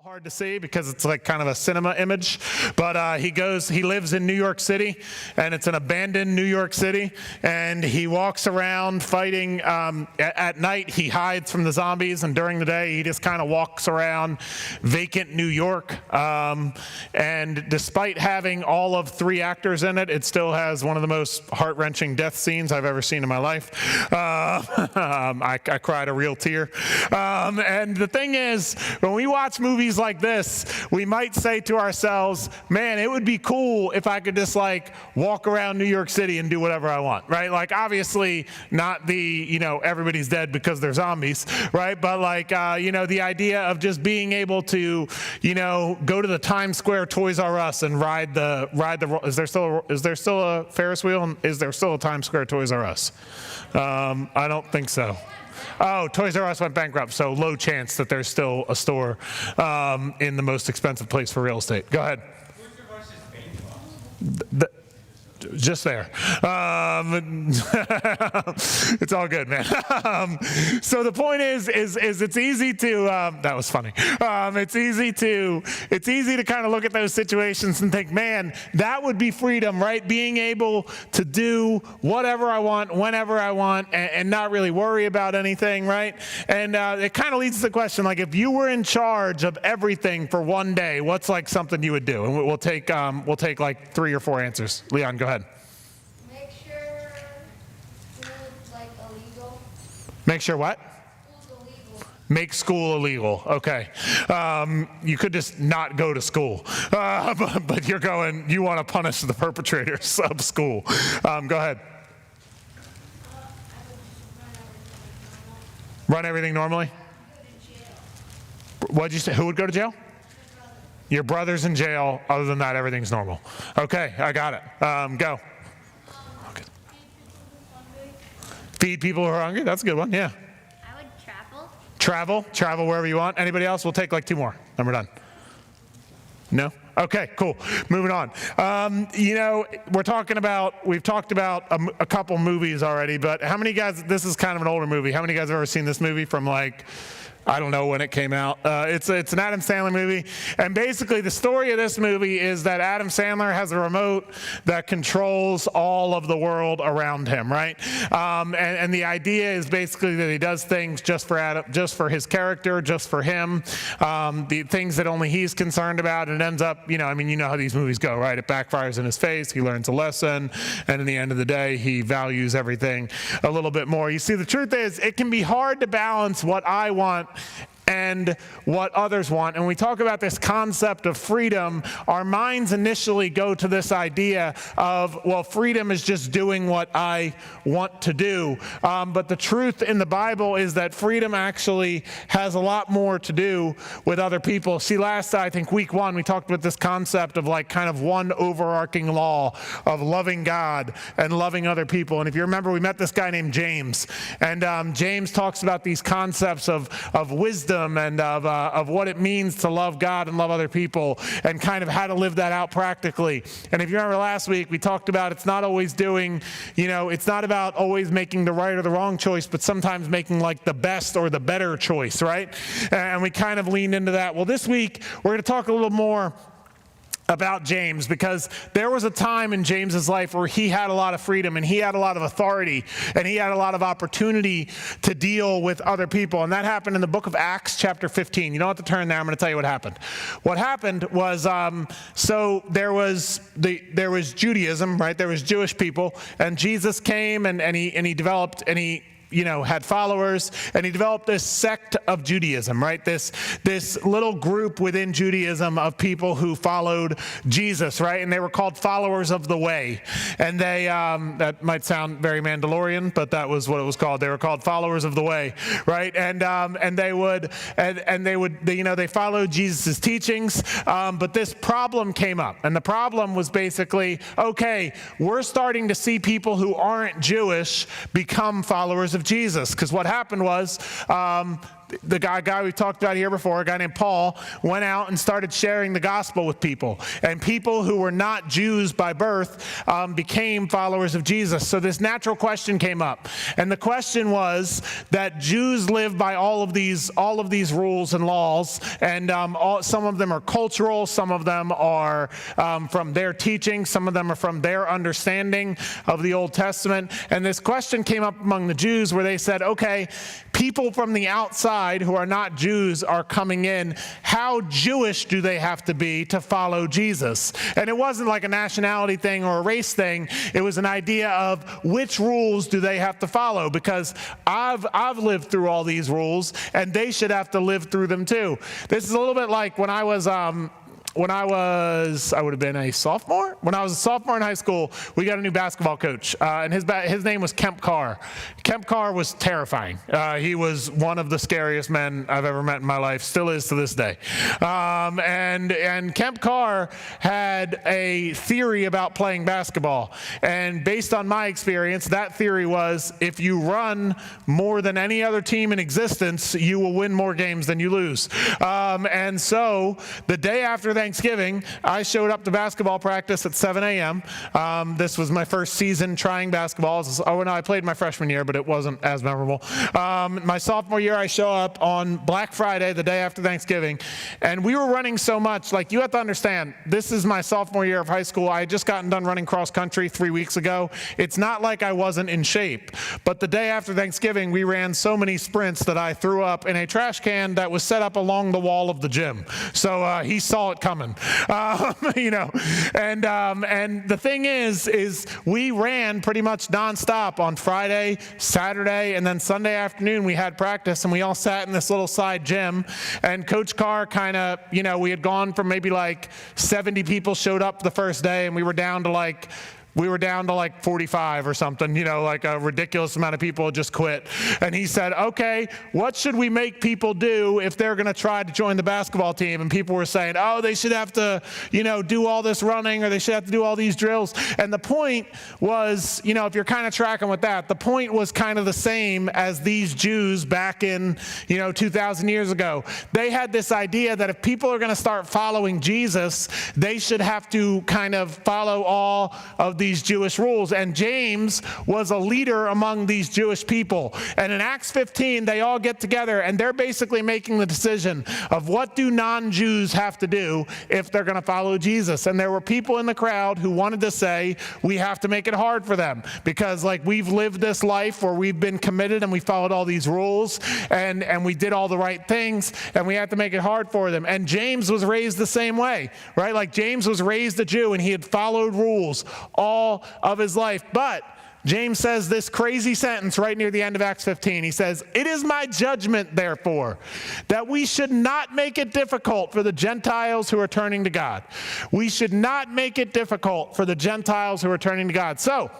hard to see because it's like kind of a cinema image, but he lives in New York City, and it's an abandoned New York City, and he walks around fighting. At night, he hides from the zombies, and during the day, he just kind of walks around vacant New York. And despite having all of 3 actors in it, it still has one of the most heart-wrenching death scenes I've ever seen in my life. I cried a real tear. And the thing is, when we watch movies like this, we might say to ourselves, man, it would be cool if I could just like walk around New York City and do whatever I want, right? Like obviously not the, everybody's dead because they're zombies, right? But like, the idea of just being able to, go to the Times Square Toys R Us and ride the, is there still a Ferris wheel? And is there still a Times Square Toys R Us? I don't think so. Oh, Toys R Us went bankrupt, so low chance that there's still a store in the most expensive place for real estate. Go ahead. Just there. It's all good, man. So the point is it's easy to, that was funny. It's easy to kind of look at those situations and think, man, that would be freedom, right? Being able to do whatever I want, whenever I want, and not really worry about anything, right? And it kind of leads to the question, like, if you were in charge of everything for one day, what's like something you would do? And we'll take like 3 or 4 answers. Leon, go ahead. Make sure what? School's illegal. Make school illegal. Okay. You could just not go to school, but you want to punish the perpetrators of school. Go ahead. Run everything normally? What'd you say? Who would go to jail? Your brother's in jail. Other than that, everything's normal. Okay, I got it. Go. Feed people who are hungry. That's a good one. Yeah. I would travel. Travel wherever you want. Anybody else? We'll take like 2 more. Then we're done. No? Okay, cool. Moving on. We've talked about a couple movies already, but how many guys, this is kind of an older movie. How many guys have ever seen this movie from like, I don't know when it came out. It's an Adam Sandler movie. And basically the story of this movie is that Adam Sandler has a remote that controls all of the world around him, right? And the idea is basically that he does things just for his character, just for him, the things that only he's concerned about. And it ends up, you know how these movies go, right? It backfires in his face. He learns a lesson. And in the end of the day, he values everything a little bit more. You see, the truth is it can be hard to balance what I want and what others want. And when we talk about this concept of freedom, our minds initially go to this idea of, well, freedom is just doing what I want to do. But the truth in the Bible is that freedom actually has a lot more to do with other people. See, I think week 1, we talked about this concept of like kind of one overarching law of loving God and loving other people. And if you remember, we met this guy named James. And James talks about these concepts of wisdom and of what it means to love God and love other people and kind of how to live that out practically. And if you remember last week, we talked about it's not always it's not about always making the right or the wrong choice, but sometimes making like the best or the better choice, right? And we kind of leaned into that. Well, this week, we're going to talk a little more about James, because there was a time in James's life where he had a lot of freedom and he had a lot of authority and he had a lot of opportunity to deal with other people. And that happened in the book of Acts chapter 15. You don't have to turn there. I'm going to tell you what happened. What happened was, so there was Judaism, right? There was Jewish people, and Jesus came and he developed, and he had followers, and he developed this sect of Judaism, right? This little group within Judaism of people who followed Jesus, right? And they were called followers of the way. And they, that might sound very Mandalorian, but that was what it was called. They were called followers of the way, right? And they followed Jesus' teachings, but this problem came up. And the problem was basically, okay, we're starting to see people who aren't Jewish become followers of Jesus. Because what happened was, the guy we talked about here before, a guy named Paul, went out and started sharing the gospel with people. And people who were not Jews by birth became followers of Jesus. So this natural question came up. And the question was that Jews live by all of these rules and laws. And some of them are cultural. Some of them are from their teaching. Some of them are from their understanding of the Old Testament. And this question came up among the Jews where they said, okay, people from the outside who are not Jews are coming in. How Jewish do they have to be to follow Jesus? And it wasn't like a nationality thing or a race thing. It was an idea of which rules do they have to follow, because I've lived through all these rules and they should have to live through them too. This is a little bit like when I would have been a sophomore. When I was a sophomore in high school, we got a new basketball coach, and his name was Kemp Carr. Kemp Carr was terrifying. He was one of the scariest men I've ever met in my life, still is to this day. And Kemp Carr had a theory about playing basketball, and based on my experience, that theory was if you run more than any other team in existence, you will win more games than you lose. And so the day after Thanksgiving, I showed up to basketball practice at 7 a.m. This was my first season trying basketball. Oh, no, I played my freshman year, but it wasn't as memorable. My sophomore year, I show up on Black Friday, the day after Thanksgiving, and we were running so much. Like, you have to understand, this is my sophomore year of high school. I had just gotten done running cross country 3 weeks ago. It's not like I wasn't in shape, but the day after Thanksgiving, we ran so many sprints that I threw up in a trash can that was set up along the wall of the gym. So he saw it coming, and the thing is we ran pretty much nonstop on Friday, Saturday, and then Sunday afternoon we had practice, and we all sat in this little side gym, and Coach Carr kind of, we had gone from maybe like 70 people showed up the first day, and we were down to like 45 or something, like a ridiculous amount of people just quit. And he said, okay, what should we make people do if they're going to try to join the basketball team? And people were saying, oh, they should have to, do all this running, or they should have to do all these drills. And the point was, if you're kind of tracking with that, the point was kind of the same as these Jews back in, 2,000 years ago. They had this idea that if people are going to start following Jesus, they should have to kind of follow all of these Jewish rules. And James was a leader among these Jewish people. And in Acts 15, they all get together and they're basically making the decision of what do non-Jews have to do if they're going to follow Jesus. And there were people in the crowd who wanted to say, we have to make it hard for them because we've lived this life where we've been committed and we followed all these rules and we did all the right things, and we have to make it hard for them. And James was raised the same way, right? Like, James was raised a Jew and he had followed rules all of his life. But James says this crazy sentence right near the end of Acts 15. He says, it is my judgment, therefore, that we should not make it difficult for the Gentiles who are turning to God. We should not make it difficult for the Gentiles who are turning to God. So,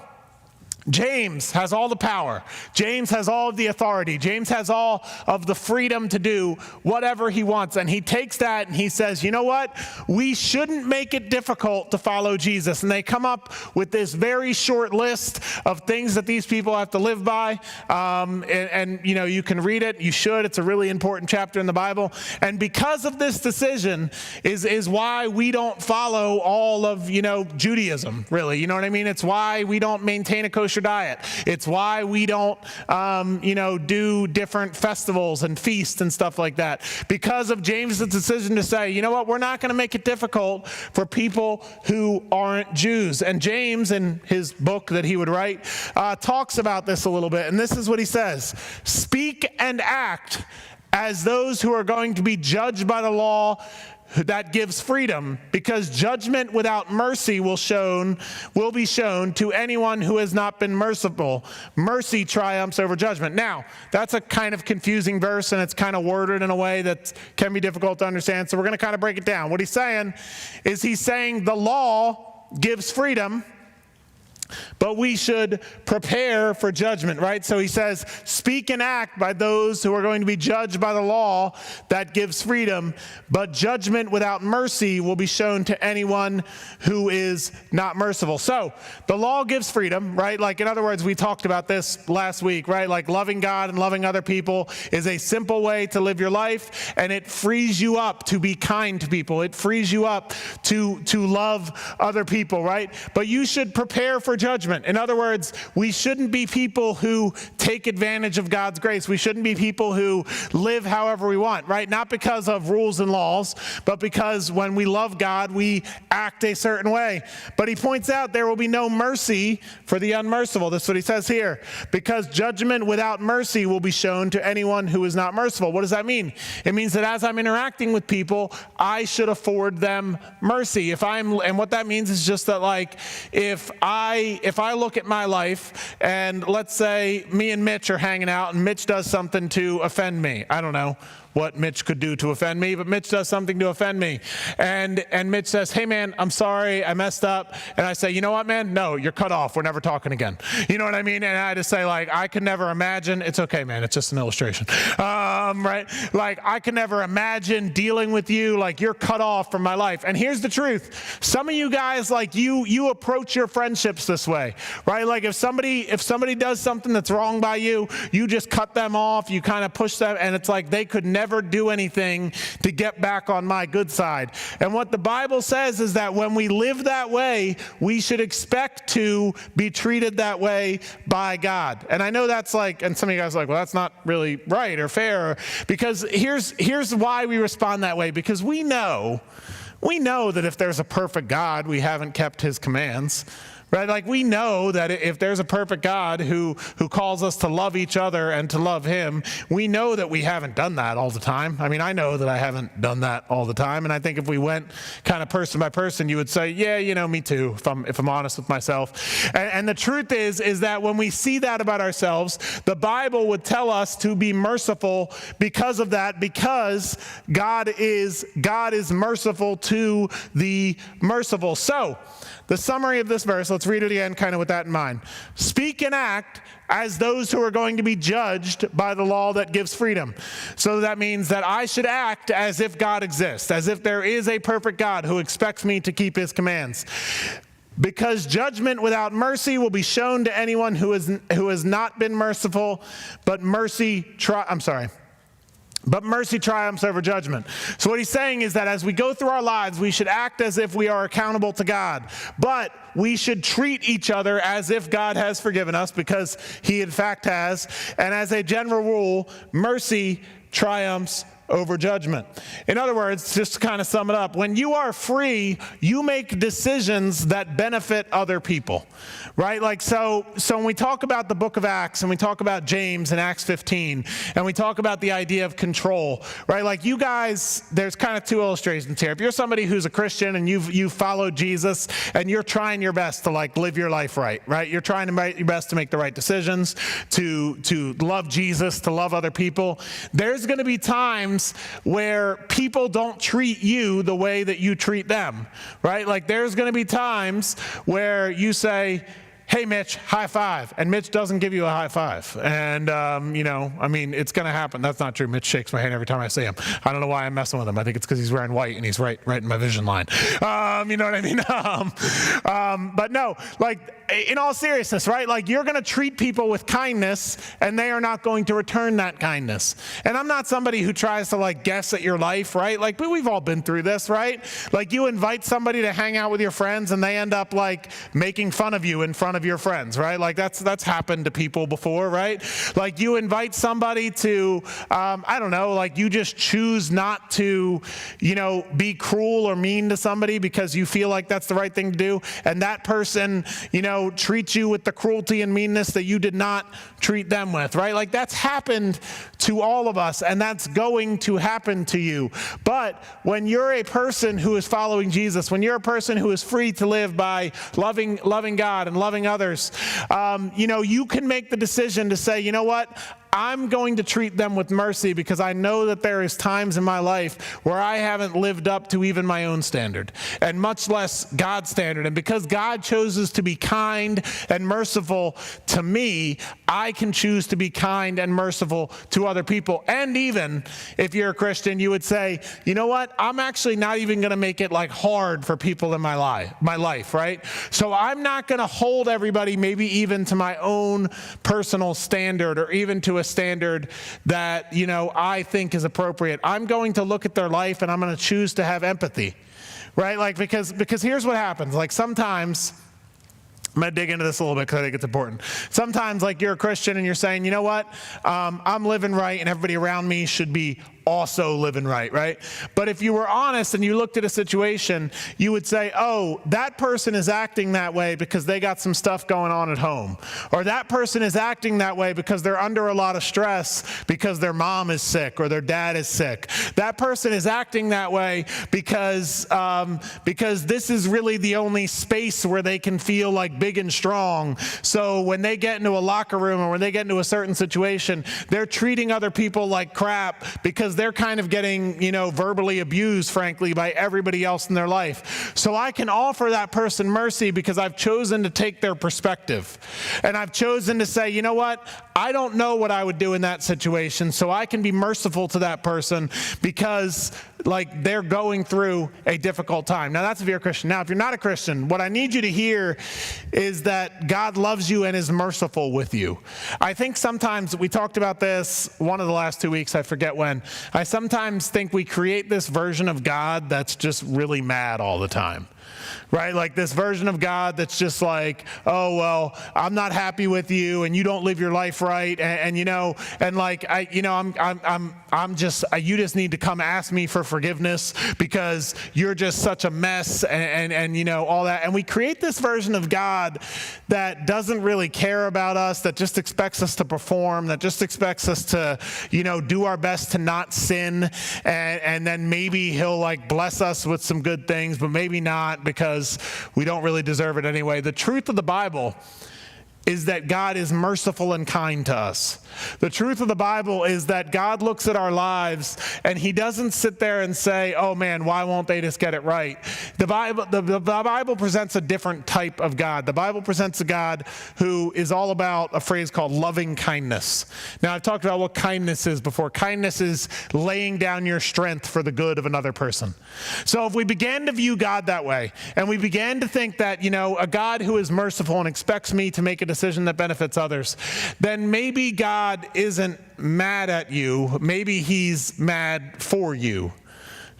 James has all the power. James has all of the authority. James has all of the freedom to do whatever he wants. And he takes that and he says, you know what? We shouldn't make it difficult to follow Jesus. And they come up with this very short list of things that these people have to live by. You can read it. You should. It's a really important chapter in the Bible. And because of this decision is why we don't follow all of, Judaism, really. You know what I mean? It's why we don't maintain a kosher diet. It's why we don't, do different festivals and feasts and stuff like that. Because of James' decision to say, you know what, we're not going to make it difficult for people who aren't Jews. And James, in his book that he would write, talks about this a little bit. And this is what he says: speak and act as those who are going to be judged by the law that gives freedom, because judgment without mercy will be shown to anyone who has not been merciful. Mercy triumphs over judgment. Now, that's a kind of confusing verse, and it's kind of worded in a way that can be difficult to understand, so we're going to kind of break it down. What he's saying is the law gives freedom, But we should prepare for judgment, right? So he says, speak and act by those who are going to be judged by the law that gives freedom, but judgment without mercy will be shown to anyone who is not merciful. So the law gives freedom, right? Like, in other words, we talked about this last week, right? Like, loving God and loving other people is a simple way to live your life, and it frees you up to be kind to people. It frees you up to love other people, right? But you should prepare for judgment. In other words, we shouldn't be people who take advantage of God's grace. We shouldn't be people who live however we want, right? Not because of rules and laws, but because when we love God, we act a certain way. But he points out there will be no mercy for the unmerciful. That's what he says here. Because judgment without mercy will be shown to anyone who is not merciful. What does that mean? It means that as I'm interacting with people, I should afford them mercy. And what that means is just that, like, if I look at my life and let's say me and Mitch are hanging out and Mitch does something to offend me. I don't know what Mitch could do to offend me, but Mitch does something to offend me. And Mitch says, hey man, I'm sorry, I messed up. And I say, you know what, man? No, you're cut off. We're never talking again. You know what I mean? And I just say, like, I could never imagine. It's okay, man. It's just an illustration. Right? Like, I can never imagine dealing with you. Like, you're cut off from my life. And here's the truth. Some of you guys, like, you approach your friendships this way, right? Like, if somebody does something that's wrong by you, you just cut them off. You kind of push them, and it's like they could never do anything to get back on my good side. And what the Bible says is that when we live that way, we should expect to be treated that way by God. And I know that's like, and some of you guys are like, well, that's not really right or fair, because here's why we respond that way. Because we know that if there's a perfect God, we haven't kept his commands. Right? Like, we know that if there's a perfect God who calls us to love each other and to love him, we know that we haven't done that all the time. I mean, I know that I haven't done that all the time. And I think if we went kind of person by person, you would say, yeah, you know, me too, if I'm honest with myself. And the truth is that when we see that about ourselves, the Bible would tell us to be merciful because of that, because God is merciful to the merciful. So, the summary of this verse, let's read it again kind of with that in mind. Speak and act as those who are going to be judged by the law that gives freedom. So that means that I should act as if God exists, as if there is a perfect God who expects me to keep his commands. Because judgment without mercy will be shown to anyone who has not been merciful, but mercy triumphs over judgment. So what he's saying is that as we go through our lives, we should act as if we are accountable to God. But we should treat each other as if God has forgiven us, because he in fact has. And as a general rule, mercy triumphs over judgment. In other words, just to kind of sum it up, when you are free, you make decisions that benefit other people, right? Like, so when we talk about the book of Acts and we talk about James in Acts 15, and we talk about the idea of control, right? Like, you guys, there's kind of two illustrations here. If you're somebody who's a Christian and you've followed Jesus and you're trying your best to, like, live your life right? You're trying to make your best to make the right decisions, to love Jesus, to love other people. There's going to be times where people don't treat you the way that you treat them, right? Like, there's going to be times where you say, hey, Mitch, high five. And Mitch doesn't give you a high five. And, it's going to happen. That's not true. Mitch shakes my hand every time I see him. I don't know why I'm messing with him. I think it's because he's wearing white and he's right in my vision line. You know what I mean? But no, like, in all seriousness, right? Like, you're going to treat people with kindness and they are not going to return that kindness. And I'm not somebody who tries to, like, guess at your life, right? Like, but we've all been through this, right? Like, you invite somebody to hang out with your friends and they end up, like, making fun of you in front of your friends, right? Like, that's happened to people before, right? Like, you invite somebody to, like, you just choose not to, be cruel or mean to somebody because you feel like that's the right thing to do. And that person, treats you with the cruelty and meanness that you did not treat them with, right? Like, that's happened to all of us, and that's going to happen to you. But when you're a person who is following Jesus, when you're a person who is free to live by loving God and loving others, you can make the decision to say, you know what? I'm going to treat them with mercy because I know that there is times in my life where I haven't lived up to even my own standard, and much less God's standard. And because God chooses to be kind and merciful to me, I can choose to be kind and merciful to other people. And even if you're a Christian, you would say, you know what? I'm actually not even going to make it like hard for people in my life, right? So I'm not going to hold everybody maybe even to my own personal standard, or even to a standard that, I think is appropriate. I'm going to look at their life and I'm going to choose to have empathy, right? Like, because here's what happens. Like, sometimes, I'm going to dig into this a little bit because I think it's important. Sometimes, like, you're a Christian and you're saying, you know what? I'm living right and everybody around me should be also living right? But if you were honest and you looked at a situation, you would say, oh, that person is acting that way because they got some stuff going on at home. Or that person is acting that way because they're under a lot of stress because their mom is sick or their dad is sick. That person is acting that way because this is really the only space where they can feel like big and strong. So when they get into a locker room or when they get into a certain situation, they're treating other people like crap because they're kind of getting, verbally abused, frankly, by everybody else in their life. So I can offer that person mercy because I've chosen to take their perspective. And I've chosen to say, you know what? I don't know what I would do in that situation, so I can be merciful to that person because, like, they're going through a difficult time. Now, that's if you're a Christian. Now, if you're not a Christian, what I need you to hear is that God loves you and is merciful with you. I think sometimes, we talked about this one of the last 2 weeks, I forget when. I sometimes think we create this version of God that's just really mad all the time. Right? Like this version of God that's just like, oh, well, I'm not happy with you and you don't live your life right. You just need to come ask me for forgiveness because you're just such a mess and all that. And we create this version of God that doesn't really care about us, that just expects us to perform, that just expects us to, do our best to not sin. And then maybe he'll like bless us with some good things, but maybe not because we don't really deserve it anyway. The truth of the Bible is that God is merciful and kind to us. The truth of the Bible is that God looks at our lives and he doesn't sit there and say, oh man, why won't they just get it right? The Bible presents a different type of God. The Bible presents a God who is all about a phrase called loving kindness. Now, I've talked about what kindness is before. Kindness is laying down your strength for the good of another person. So if we began to view God that way, and we began to think that, a God who is merciful and expects me to make a decision that benefits others, then maybe God isn't mad at you. Maybe he's mad for you.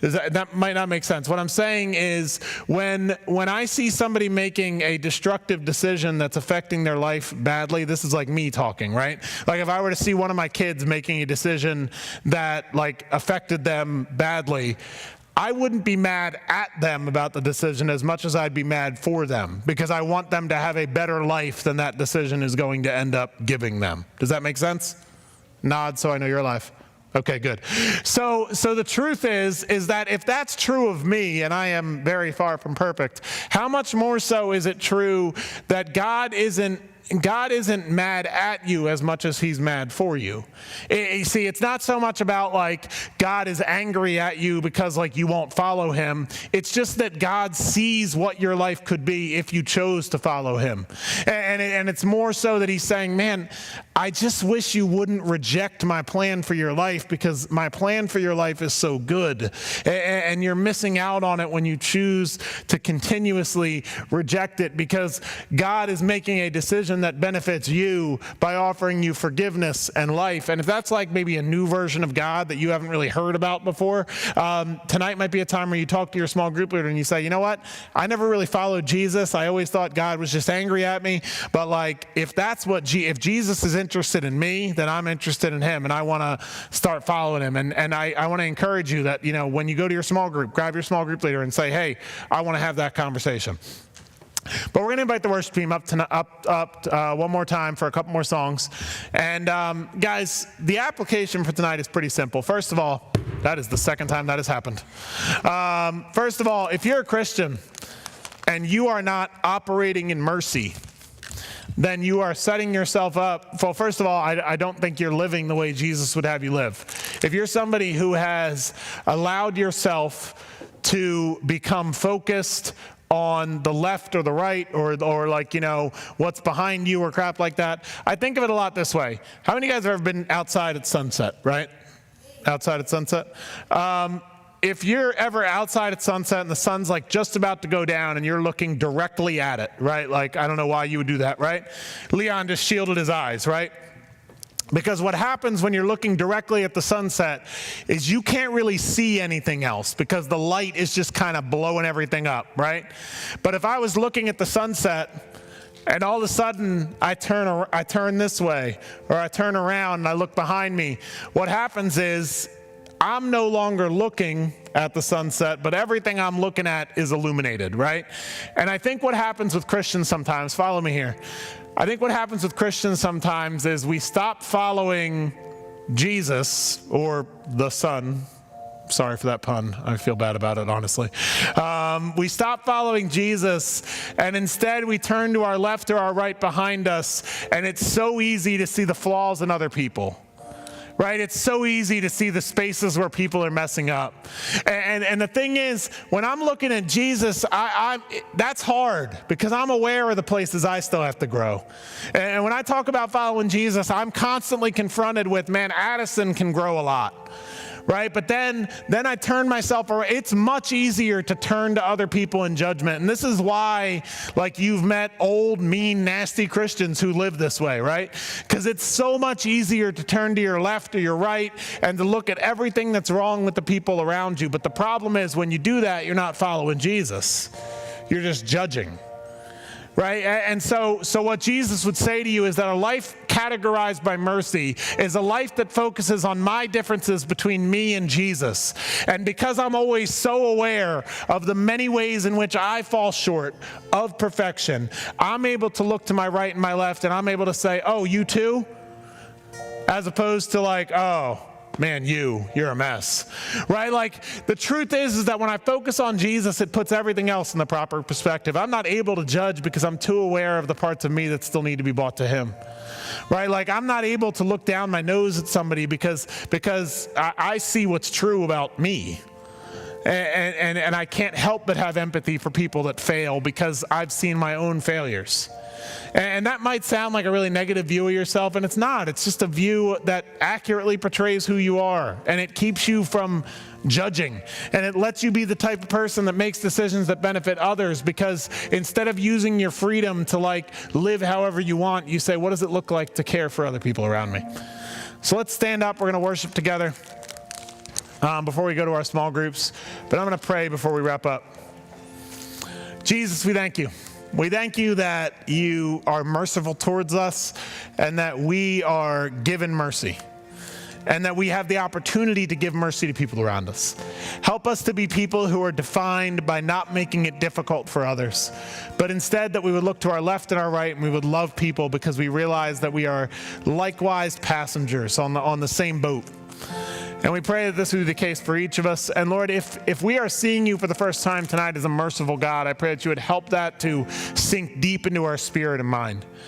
That might not make sense. What I'm saying is when I see somebody making a destructive decision that's affecting their life badly, this is like me talking, right? Like if I were to see one of my kids making a decision that like affected them badly, I wouldn't be mad at them about the decision as much as I'd be mad for them because I want them to have a better life than that decision is going to end up giving them. Does that make sense? Nod so I know you're alive. Okay, good. So the truth is that if that's true of me, and I am very far from perfect, how much more so is it true that God isn't mad at you as much as he's mad for you? You see, it's not so much about like God is angry at you because like you won't follow him. It's just that God sees what your life could be if you chose to follow him. And it's more so that he's saying, man, I just wish you wouldn't reject my plan for your life because my plan for your life is so good. And you're missing out on it when you choose to continuously reject it because God is making a decision that benefits you by offering you forgiveness and life. And if that's like maybe a new version of God that you haven't really heard about before, tonight might be a time where you talk to your small group leader and you say, you know what? I never really followed Jesus. I always thought God was just angry at me. But like, if Jesus is interested in me, then I'm interested in him and I want to start following him. And I want to encourage you that, when you go to your small group, grab your small group leader and say, hey, I want to have that conversation. But we're going to invite the worship team up one more time for a couple more songs. And guys, the application for tonight is pretty simple. First of all, that is the second time that has happened. First of all, if you're a Christian and you are not operating in mercy, then you are setting yourself up. Well, first of all, I don't think you're living the way Jesus would have you live. If you're somebody who has allowed yourself to become focused on the left or the right or like, what's behind you or crap like that, I think of it a lot this way. How many of you guys have ever been outside at sunset, right? Outside at sunset? If you're ever outside at sunset and the sun's like just about to go down and you're looking directly at it, right? Like, I don't know why you would do that, right? Leon just shielded his eyes, right? Because what happens when you're looking directly at the sunset is you can't really see anything else because the light is just kind of blowing everything up, right? But if I was looking at the sunset and all of a sudden I turn this way or I turn around and I look behind me, what happens is I'm no longer looking at the sunset, but everything I'm looking at is illuminated, right? And I think what happens with Christians sometimes, follow me here. I think what happens with Christians sometimes is we stop following Jesus or the Son. Sorry for that pun. I feel bad about it, honestly. We stop following Jesus, and instead we turn to our left or our right behind us, and it's so easy to see the flaws in other people. Right? It's so easy to see the spaces where people are messing up. And the thing is, when I'm looking at Jesus, that's hard because I'm aware of the places I still have to grow. And when I talk about following Jesus, I'm constantly confronted with, man, Addison can grow a lot. Right? But then I turn myself around. It's much easier to turn to other people in judgment. And this is why, like, you've met old, mean, nasty Christians who live this way, right? Because it's so much easier to turn to your left or your right and to look at everything that's wrong with the people around you. But the problem is when you do that, you're not following Jesus. You're just judging. Right? And so what Jesus would say to you is that a life categorized by mercy is a life that focuses on my differences between me and Jesus. And because I'm always so aware of the many ways in which I fall short of perfection, I'm able to look to my right and my left and I'm able to say, oh, you too? As opposed to like, oh, man, you're a mess, right? Like, the truth is that when I focus on Jesus, it puts everything else in the proper perspective. I'm not able to judge because I'm too aware of the parts of me that still need to be brought to him, right? Like, I'm not able to look down my nose at somebody because I see what's true about me. And I can't help but have empathy for people that fail because I've seen my own failures. And that might sound like a really negative view of yourself, and it's not. It's just a view that accurately portrays who you are, and it keeps you from judging, and it lets you be the type of person that makes decisions that benefit others, because instead of using your freedom to like live however you want, you say, what does it look like to care for other people around me? So let's stand up. We're going to worship together before we go to our small groups, but I'm going to pray before we wrap up. Jesus, we thank you. We thank you that you are merciful towards us and that we are given mercy and that we have the opportunity to give mercy to people around us. Help us to be people who are defined by not making it difficult for others, but instead that we would look to our left and our right and we would love people because we realize that we are likewise passengers on the same boat. And we pray that this will be the case for each of us. And Lord, if we are seeing you for the first time tonight as a merciful God, I pray that you would help that to sink deep into our spirit and mind.